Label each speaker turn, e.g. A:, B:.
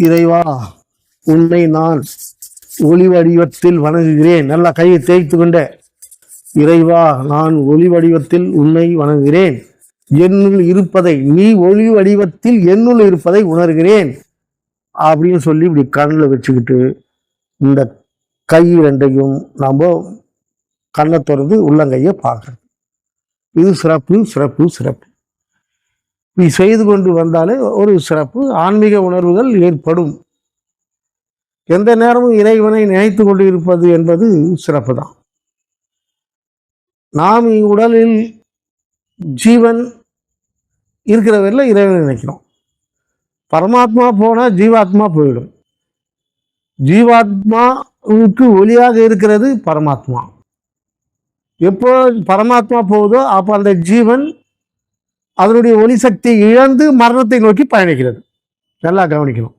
A: இறைவா உன்னை நான் ஒளி வடிவத்தில் வணங்குகிறேன். நல்லா கையை தேய்த்து கொண்ட இறைவா நான் ஒளி வடிவத்தில் உன்னை வணங்குகிறேன். என்னுள் இருப்பதை நீ ஒளி வடிவத்தில் என்னுள் இருப்பதை உணர்கிறேன் அப்படின்னு சொல்லி இப்படி கண்ணில் வச்சுக்கிட்டு இந்த கை ரெண்டையும் நம்ம கண்ணை திறந்து உள்ளங்கையை பார்க்கறது. இது சிறப்பு சிறப்பு சிறப்பு. இப்படி செய்து கொண்டு வந்தாலே ஒரு சிறப்பு ஆன்மீக உணர்வுகள் ஏற்படும். எந்த நேரமும் இறைவனை நினைத்து கொண்டு இருப்பது என்பது சிறப்பு தான். நாம் உடலில் ஜீவன் இருக்கிற வரையில் இறைவனை நினைக்கிறோம். பரமாத்மா போனால் ஜீவாத்மா போயிடும். ஜீவாத்மாவுக்கு ஒளியாக இருக்கிறது பரமாத்மா. எப்போ பரமாத்மா போகுதோ அப்போ அந்த ஜீவன் அதனுடைய ஒளி சக்தியை இழந்து மரணத்தை நோக்கி பயணிக்கிறது. நல்லா கவனிக்கணும்.